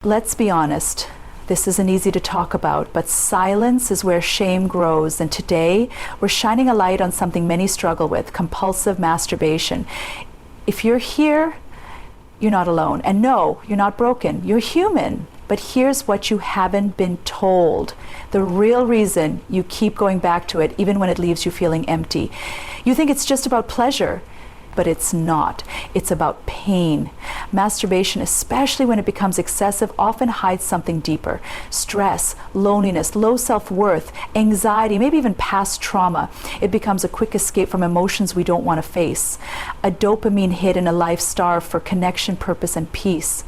Let's be honest. This isn't easy to talk about, but silence is where shame grows. And today, we're shining a light on something many struggle with: compulsive masturbation. If you're here, you're not alone. And no, you're not broken. You're human. But here's what you haven't been told. The real reason you keep going back to it, even when it leaves you feeling empty. You think it's just about pleasure, but it's not. It's about pain. Masturbation, especially when it becomes excessive, often hides something deeper: stress, loneliness, low self-worth, anxiety, maybe even past trauma. It becomes a quick escape from emotions we don't want to face, a dopamine hit in a life starved for connection, purpose, and peace.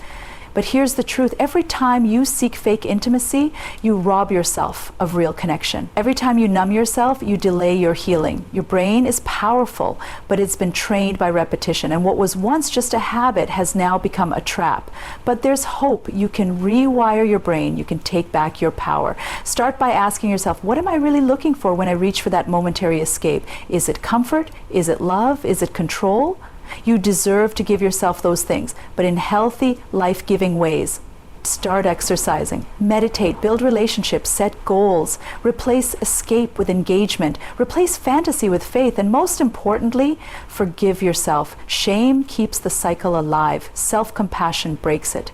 But here's the truth: every time you seek fake intimacy, you rob yourself of real connection. Every time you numb yourself, you delay your healing. Your brain is powerful, but it's been trained by repetition. And what was once just a habit has now become a trap. But there's hope. You can rewire your brain. You can take back your power. Start by asking yourself, what am I really looking for when I reach for that momentary escape? Is it comfort? Is it love? Is it control? You deserve to give yourself those things, but in healthy, life-giving ways. Start exercising, meditate, build relationships, set goals, replace escape with engagement, replace fantasy with faith, and most importantly, forgive yourself. Shame keeps the cycle alive. Self-compassion breaks it.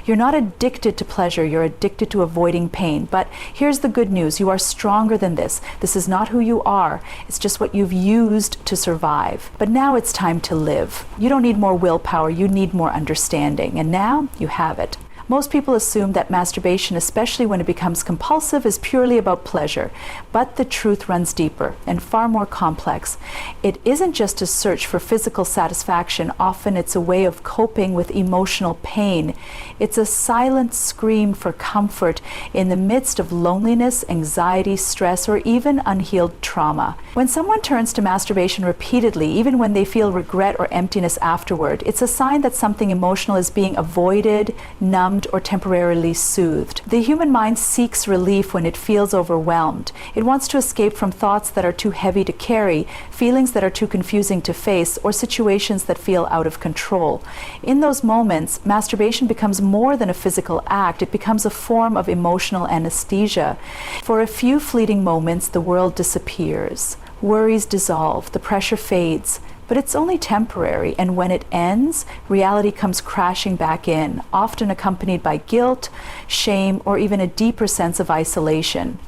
You're not addicted to pleasure, you're addicted to avoiding pain. But here's the good news: you are stronger than this. This is not who you are. It's just what you've used to survive. But now it's time to live. You don't need more willpower, you need more understanding. And now you have it. Most people assume that masturbation, especially when it becomes compulsive, is purely about pleasure. But the truth runs deeper and far more complex. It isn't just a search for physical satisfaction. Often it's a way of coping with emotional pain. It's a silent scream for comfort in the midst of loneliness, anxiety, stress, or even unhealed trauma. When someone turns to masturbation repeatedly, even when they feel regret or emptiness afterward, it's a sign that something emotional is being avoided, numbed, or temporarily soothed. The human mind seeks relief when it feels overwhelmed. It wants to escape from thoughts that are too heavy to carry, feelings that are too confusing to face, or situations that feel out of control. In those moments, masturbation becomes more than a physical act. It becomes a form of emotional anesthesia. For a few fleeting moments, the world disappears. Worries dissolve, the pressure fades. But it's only temporary, and when it ends, reality comes crashing back in, often accompanied by guilt, shame, or even a deeper sense of isolation.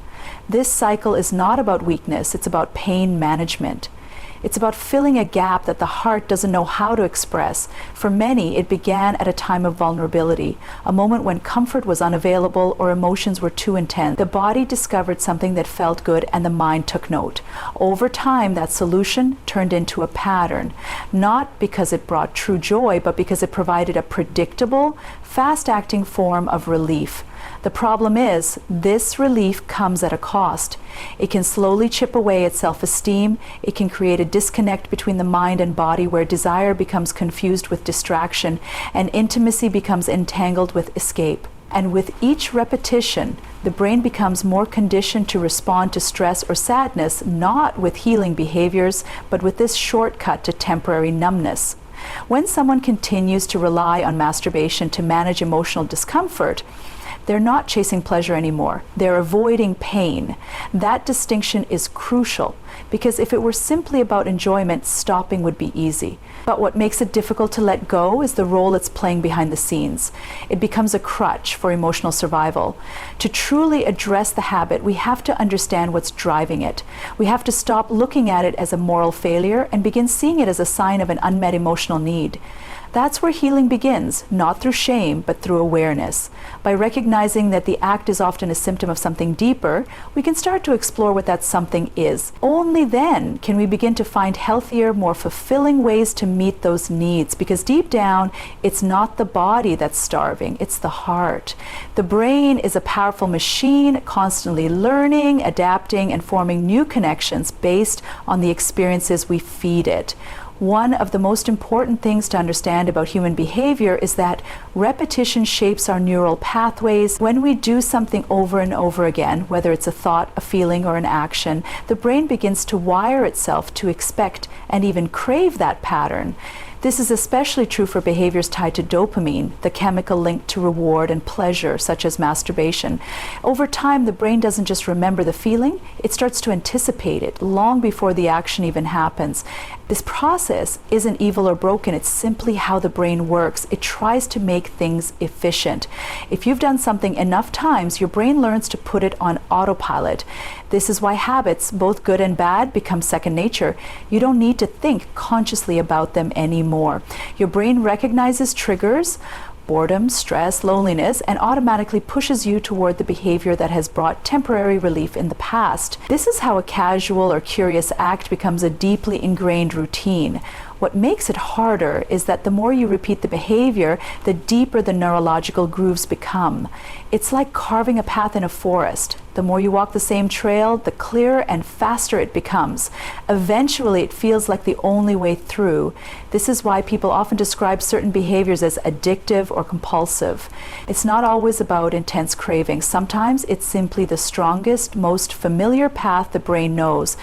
This cycle is not about weakness, it's about pain management. It's about filling a gap that the heart doesn't know how to express. For many, it began at a time of vulnerability, a moment when comfort was unavailable or emotions were too intense. The body discovered something that felt good, and the mind took note. Over time, that solution turned into a pattern, not because it brought true joy, but because it provided a predictable, fast-acting form of relief. The problem is, this relief comes at a cost. It can slowly chip away at self-esteem. It can create a disconnect between the mind and body, where desire becomes confused with distraction and intimacy becomes entangled with escape. And with each repetition, the brain becomes more conditioned to respond to stress or sadness, not with healing behaviors, but with this shortcut to temporary numbness. When someone continues to rely on masturbation to manage emotional discomfort, they're not chasing pleasure anymore. They're avoiding pain. That distinction is crucial, because if it were simply about enjoyment, stopping would be easy. But what makes it difficult to let go is the role it's playing behind the scenes. It becomes a crutch for emotional survival. To truly address the habit, we have to understand what's driving it. We have to stop looking at it as a moral failure and begin seeing it as a sign of an unmet emotional need. That's where healing begins, not through shame, but through awareness. By recognizing that the act is often a symptom of something deeper, we can start to explore what that something is. Only then can we begin to find healthier, more fulfilling ways to meet those needs, because deep down, it's not the body that's starving, it's the heart. The brain is a powerful machine, constantly learning, adapting, and forming new connections based on the experiences we feed it. One of the most important things to understand about human behavior is that repetition shapes our neural pathways. When we do something over and over again, whether it's a thought, a feeling, or an action, the brain begins to wire itself to expect and even crave that pattern. This is especially true for behaviors tied to dopamine, the chemical linked to reward and pleasure, such as masturbation. Over time, the brain doesn't just remember the feeling, it starts to anticipate it long before the action even happens. This process isn't evil or broken, it's simply how the brain works. It tries to make things efficient. If you've done something enough times, your brain learns to put it on autopilot. This is why habits, both good and bad, become second nature. You don't need to think consciously about them anymore. Your brain recognizes triggers, boredom, stress, loneliness, and automatically pushes you toward the behavior that has brought temporary relief in the past. This is how a casual or curious act becomes a deeply ingrained routine. What makes it harder is that the more you repeat the behavior, the deeper the neurological grooves become. It's like carving a path in a forest. The more you walk the same trail, the clearer and faster it becomes. Eventually, it feels like the only way through. This is why people often describe certain behaviors as addictive or compulsive. It's not always about intense craving. Sometimes it's simply the strongest, most familiar path the brain knows.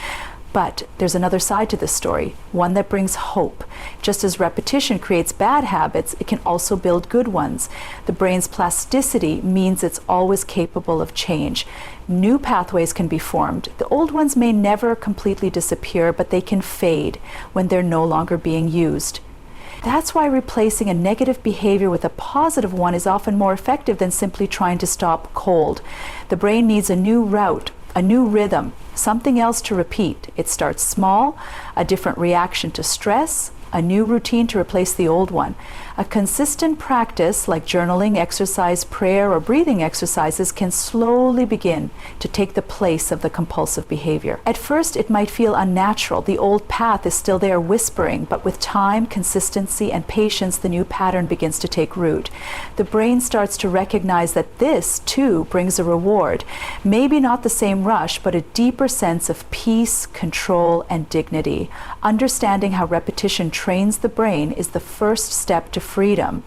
But there's another side to this story, one that brings hope. Just as repetition creates bad habits, it can also build good ones. The brain's plasticity means it's always capable of change. New pathways can be formed. The old ones may never completely disappear, but they can fade when they're no longer being used. That's why replacing a negative behavior with a positive one is often more effective than simply trying to stop cold. The brain needs a new route, a new rhythm, something else to repeat. It starts small, a different reaction to stress, a new routine to replace the old one. A consistent practice like journaling, exercise, prayer, or breathing exercises can slowly begin to take the place of the compulsive behavior. At first, it might feel unnatural. The old path is still there whispering, but with time, consistency, and patience, the new pattern begins to take root. The brain starts to recognize that this, too, brings a reward. Maybe not the same rush, but a deeper sense of peace, control, and dignity. Understanding how repetition trains the brain is the first step to freedom.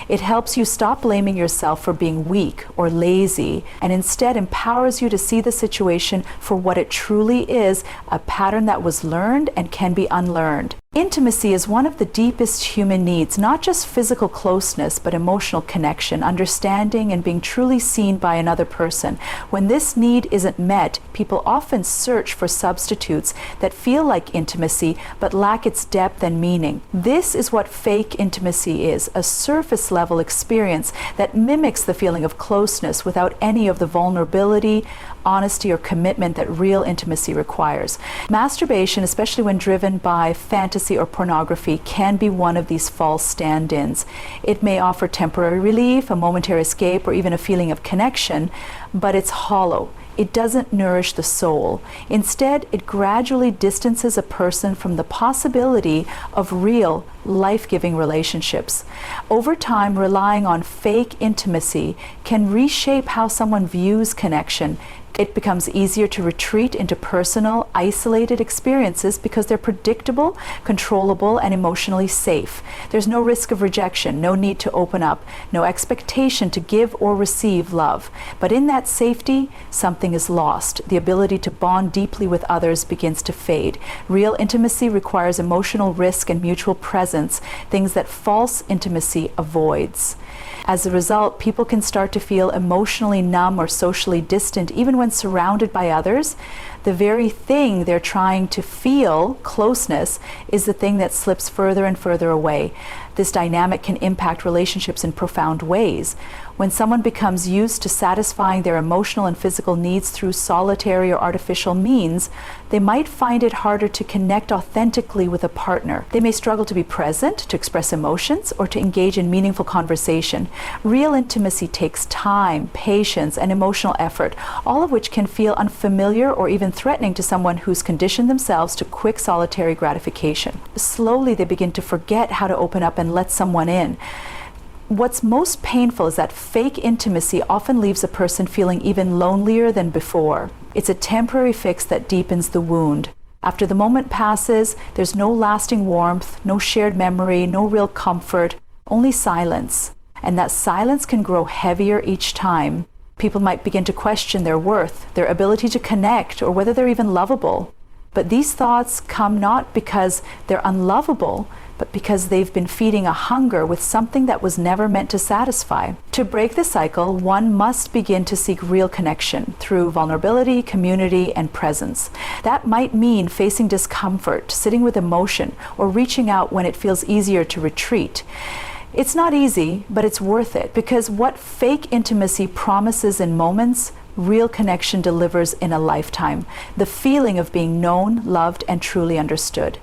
It helps you stop blaming yourself for being weak or lazy, and instead empowers you to see the situation for what it truly is, a pattern that was learned and can be unlearned. Intimacy is one of the deepest human needs, not just physical closeness, but emotional connection, understanding, and being truly seen by another person. When this need isn't met, people often search for substitutes that feel like intimacy, but lack its depth and meaning. This is what fake intimacy is, a surface-level experience that mimics the feeling of closeness without any of the vulnerability, honesty, or commitment that real intimacy requires. Masturbation, especially when driven by fantasy or pornography, can be one of these false stand-ins. It may offer temporary relief, a momentary escape, or even a feeling of connection, but it's hollow. It doesn't nourish the soul. Instead, it gradually distances a person from the possibility of real, life-giving relationships. Over time, relying on fake intimacy can reshape how someone views connection. It becomes easier to retreat into personal, isolated experiences because they're predictable, controllable, and emotionally safe. There's no risk of rejection, no need to open up, no expectation to give or receive love. But in that safety, something is lost. The ability to bond deeply with others begins to fade. Real intimacy requires emotional risk and mutual presence, things that false intimacy avoids. As a result, people can start to feel emotionally numb or socially distant even when surrounded by others. The very thing they're trying to feel, closeness, is the thing that slips further and further away. This dynamic can impact relationships in profound ways. When someone becomes used to satisfying their emotional and physical needs through solitary or artificial means, they might find it harder to connect authentically with a partner. They may struggle to be present, to express emotions, or to engage in meaningful conversation. Real intimacy takes time, patience, and emotional effort, all of which can feel unfamiliar or even threatening to someone who's conditioned themselves to quick solitary gratification. Slowly, they begin to forget how to open up and let someone in. What's most painful is that fake intimacy often leaves a person feeling even lonelier than before. It's a temporary fix that deepens the wound. After the moment passes, there's no lasting warmth, no shared memory, no real comfort, only silence. And that silence can grow heavier each time. People might begin to question their worth, their ability to connect, or whether they're even lovable. But these thoughts come not because they're unlovable, but because they've been feeding a hunger with something that was never meant to satisfy. To break the cycle, one must begin to seek real connection through vulnerability, community, and presence. That might mean facing discomfort, sitting with emotion, or reaching out when it feels easier to retreat. It's not easy, but it's worth it, because what fake intimacy promises in moments, real connection delivers in a lifetime. The feeling of being known, loved, and truly understood.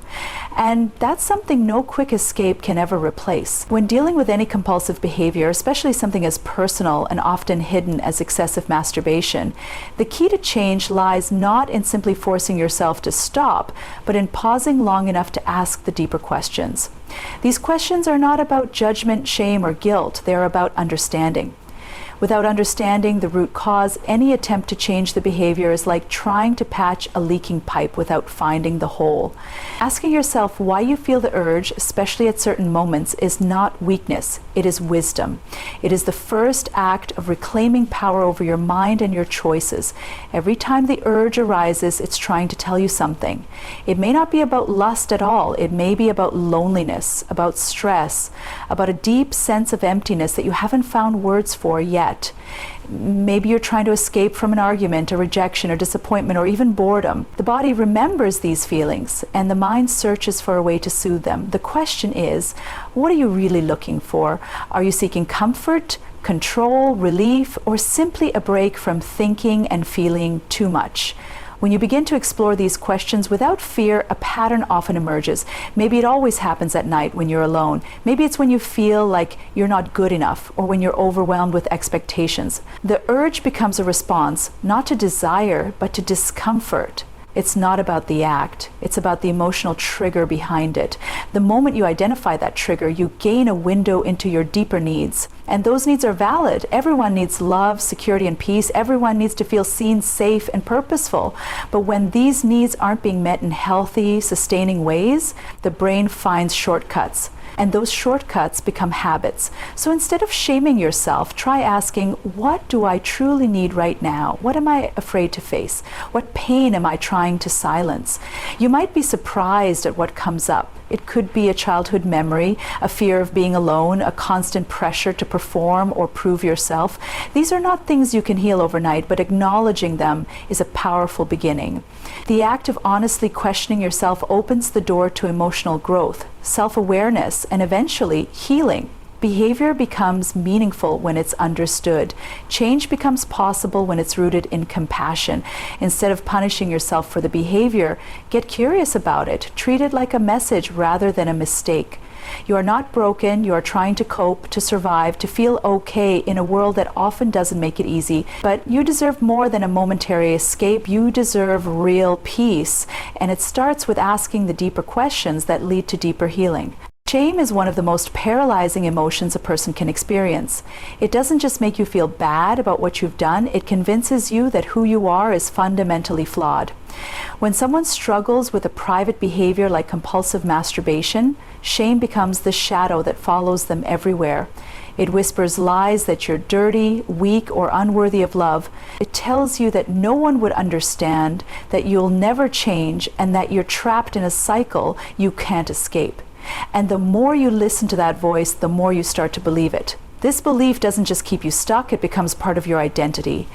And that's something no quick escape can ever replace. When dealing with any compulsive behavior, especially something as personal and often hidden as excessive masturbation, the key to change lies not in simply forcing yourself to stop, but in pausing long enough to ask the deeper questions. These questions are not about judgment, shame, or guilt. They're about understanding. Without understanding the root cause, any attempt to change the behavior is like trying to patch a leaking pipe without finding the hole. Asking yourself why you feel the urge, especially at certain moments, is not weakness. It is wisdom. It is the first act of reclaiming power over your mind and your choices. Every time the urge arises, it's trying to tell you something. It may not be about lust at all. It may be about loneliness, about stress, about a deep sense of emptiness that you haven't found words for yet. Maybe you're trying to escape from an argument, a rejection, or disappointment, or even boredom. The body remembers these feelings, and the mind searches for a way to soothe them. The question is, what are you really looking for? Are you seeking comfort, control, relief, or simply a break from thinking and feeling too much? When you begin to explore these questions without fear, a pattern often emerges. Maybe it always happens at night when you're alone. Maybe it's when you feel like you're not good enough, or when you're overwhelmed with expectations. The urge becomes a response, not to desire, but to discomfort. It's not about the act. It's about the emotional trigger behind it. The moment you identify that trigger, you gain a window into your deeper needs. And those needs are valid. Everyone needs love, security, and peace. Everyone needs to feel seen, safe, and purposeful. But when these needs aren't being met in healthy, sustaining ways, the brain finds shortcuts. And those shortcuts become habits. So instead of shaming yourself, try asking, what do I truly need right now? What am I afraid to face? What pain am I trying to silence? You might be surprised at what comes up. It could be a childhood memory, a fear of being alone, a constant pressure to perform or prove yourself. These are not things you can heal overnight, but acknowledging them is a powerful beginning. The act of honestly questioning yourself opens the door to emotional growth, self-awareness, and eventually healing. Behavior becomes meaningful when it's understood. Change becomes possible when it's rooted in compassion. Instead of punishing yourself for the behavior, get curious about it. Treat it like a message rather than a mistake. You are not broken. You are trying to cope, to survive, to feel okay in a world that often doesn't make it easy. But you deserve more than a momentary escape. You deserve real peace. And it starts with asking the deeper questions that lead to deeper healing. Shame is one of the most paralyzing emotions a person can experience. It doesn't just make you feel bad about what you've done, it convinces you that who you are is fundamentally flawed. When someone struggles with a private behavior like compulsive masturbation, shame becomes the shadow that follows them everywhere. It whispers lies that you're dirty, weak, or unworthy of love. It tells you that no one would understand, that you'll never change, and that you're trapped in a cycle you can't escape. And the more you listen to that voice, the more you start to believe it. This belief doesn't just keep you stuck, it becomes part of your identity.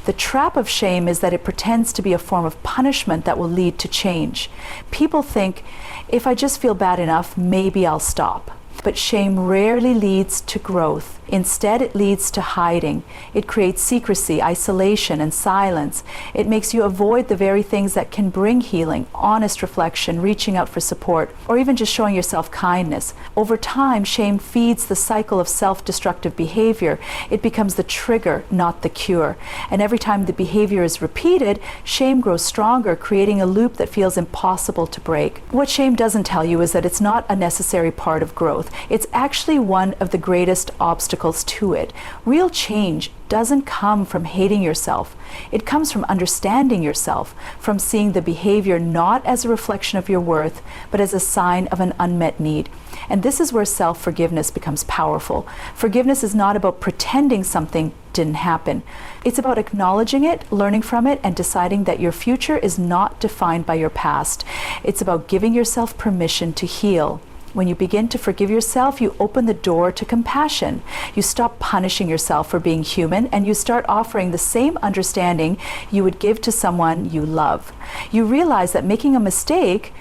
The trap of shame is that it pretends to be a form of punishment that will lead to change. People think, if I just feel bad enough, maybe I'll stop. But shame rarely leads to growth. Instead, it leads to hiding. It creates secrecy, isolation, and silence. It makes you avoid the very things that can bring healing, honest reflection, reaching out for support, or even just showing yourself kindness. Over time, shame feeds the cycle of self-destructive behavior. It becomes the trigger, not the cure. And every time the behavior is repeated, shame grows stronger, creating a loop that feels impossible to break. What shame doesn't tell you is that it's not a necessary part of growth. It's actually one of the greatest obstacles to it. Real change doesn't come from hating yourself. It comes from understanding yourself, from seeing the behavior not as a reflection of your worth, but as a sign of an unmet need. And this is where self-forgiveness becomes powerful. Forgiveness is not about pretending something didn't happen. It's about acknowledging it, learning from it, and deciding that your future is not defined by your past. It's about giving yourself permission to heal. When you begin to forgive yourself, you open the door to compassion. You stop punishing yourself for being human, and you start offering the same understanding you would give to someone you love. You realize that making a mistake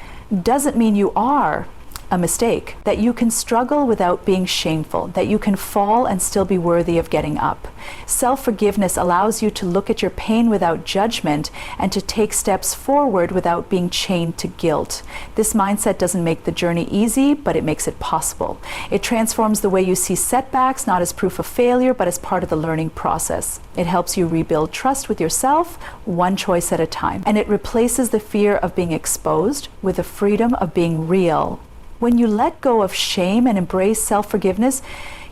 doesn't mean you are a mistake, that you can struggle without being shameful, that you can fall and still be worthy of getting up. Self-forgiveness allows you to look at your pain without judgment and to take steps forward without being chained to guilt. This mindset doesn't make the journey easy, but it makes it possible. It transforms the way you see setbacks, not as proof of failure, but as part of the learning process. It helps you rebuild trust with yourself, one choice at a time. And it replaces the fear of being exposed with the freedom of being real. When you let go of shame and embrace self-forgiveness,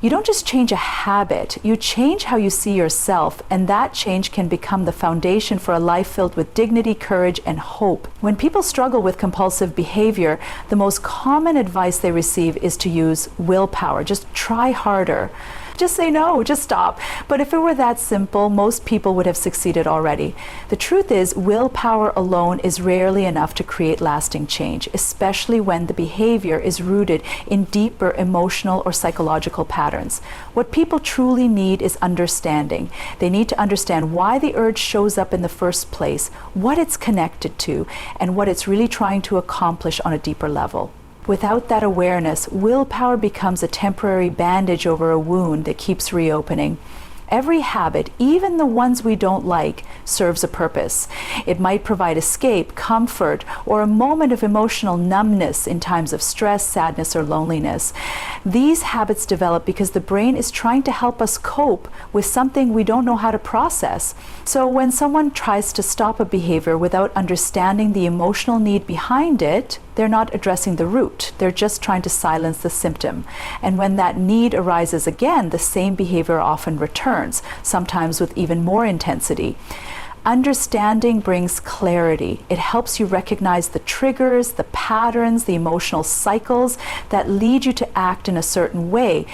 you don't just change a habit, you change how you see yourself, and that change can become the foundation for a life filled with dignity, courage, and hope. When people struggle with compulsive behavior, the most common advice they receive is to use willpower. Just try harder. Just say no, just stop. But if it were that simple, most people would have succeeded already. The truth is, willpower alone is rarely enough to create lasting change, especially when the behavior is rooted in deeper emotional or psychological patterns. What people truly need is understanding. They need to understand why the urge shows up in the first place, what it's connected to, and what it's really trying to accomplish on a deeper level. Without that awareness, willpower becomes a temporary bandage over a wound that keeps reopening. Every habit, even the ones we don't like, serves a purpose. It might provide escape, comfort, or a moment of emotional numbness in times of stress, sadness, or loneliness. These habits develop because the brain is trying to help us cope with something we don't know how to process. So when someone tries to stop a behavior without understanding the emotional need behind it, they're not addressing the root. They're just trying to silence the symptom. And when that need arises again, the same behavior often returns, sometimes with even more intensity. Understanding brings clarity. It helps you recognize the triggers, the patterns, the emotional cycles that lead you to act in a certain way.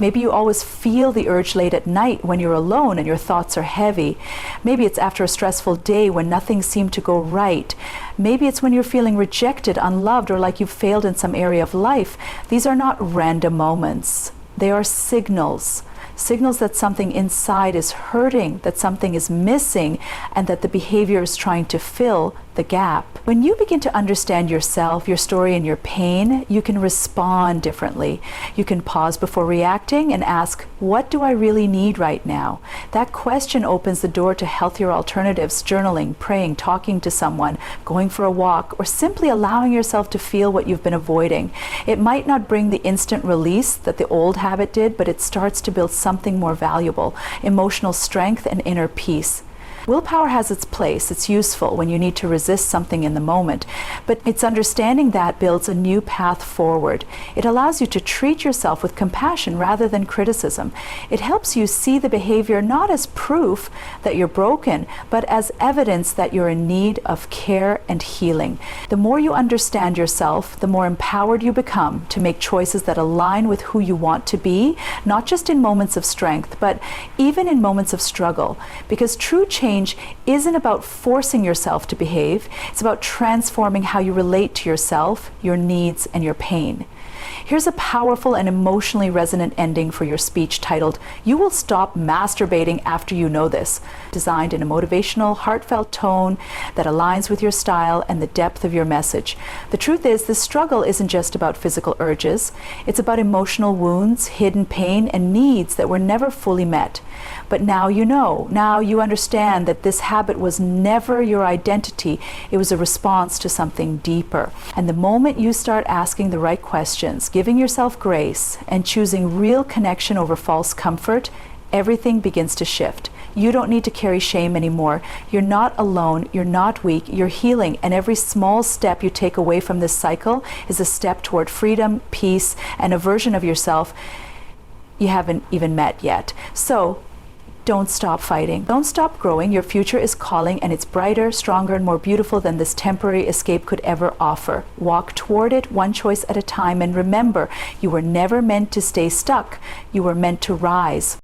Maybe you always feel the urge late at night when you're alone and your thoughts are heavy. Maybe it's after a stressful day when nothing seemed to go right. Maybe it's when you're feeling rejected, unloved, or like you've failed in some area of life. These are not random moments. They are signals. Signals that something inside is hurting, that something is missing, and that the behavior is trying to fill the gap. When you begin to understand yourself, your story, and your pain, you can respond differently. You can pause before reacting and ask, what do I really need right now? That question opens the door to healthier alternatives: journaling, praying, talking to someone, going for a walk, or simply allowing yourself to feel what you've been avoiding. It might not bring the instant release that the old habit did, but it starts to build something more valuable: emotional strength and inner peace. Willpower has its place. It's useful when you need to resist something in the moment, but it's understanding that builds a new path forward. It allows you to treat yourself with compassion rather than criticism. It helps you see the behavior not as proof that you're broken, but as evidence that you're in need of care and healing. The more you understand yourself, the more empowered you become to make choices that align with who you want to be, not just in moments of strength, but even in moments of struggle. Because true change isn't about forcing yourself to behave. It's about transforming how you relate to yourself, your needs, and your pain. Here's a powerful and emotionally resonant ending for your speech titled, "You Will Stop Masturbating After You Know This," designed in a motivational, heartfelt tone that aligns with your style and the depth of your message. The truth is, this struggle isn't just about physical urges. It's about emotional wounds, hidden pain, and needs that were never fully met. But now you know. Now you understand that this habit was never your identity. It was a response to something deeper. And the moment you start asking the right questions, giving yourself grace, and choosing real connection over false comfort, everything begins to shift. You don't need to carry shame anymore. You're not alone. You're not weak. You're healing. And every small step you take away from this cycle is a step toward freedom, peace, and a version of yourself you haven't even met yet. So don't stop fighting. Don't stop growing. Your future is calling, and it's brighter, stronger, and more beautiful than this temporary escape could ever offer. Walk toward it one choice at a time, and remember, you were never meant to stay stuck. You were meant to rise.